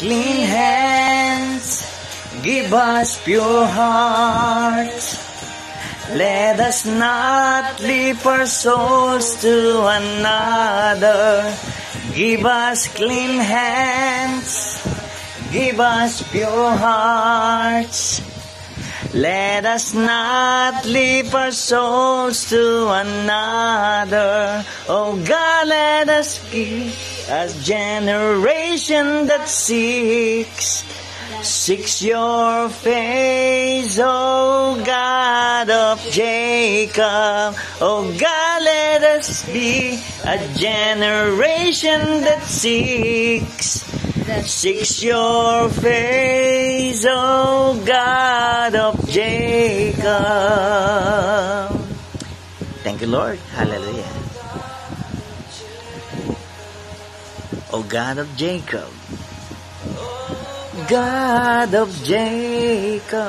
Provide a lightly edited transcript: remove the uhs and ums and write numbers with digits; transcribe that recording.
clean hands, give us pure hearts. Let us not leave our souls to another. Give us clean hands, give us pure hearts. Let us not leave our souls to another. Oh God, let us be a generation that seeks your face, oh God of Jacob. Oh God, let us be a generation that seeks your face, oh God of Jacob. Thank you, Lord. Hallelujah. Oh God of Jacob, God of Jacob.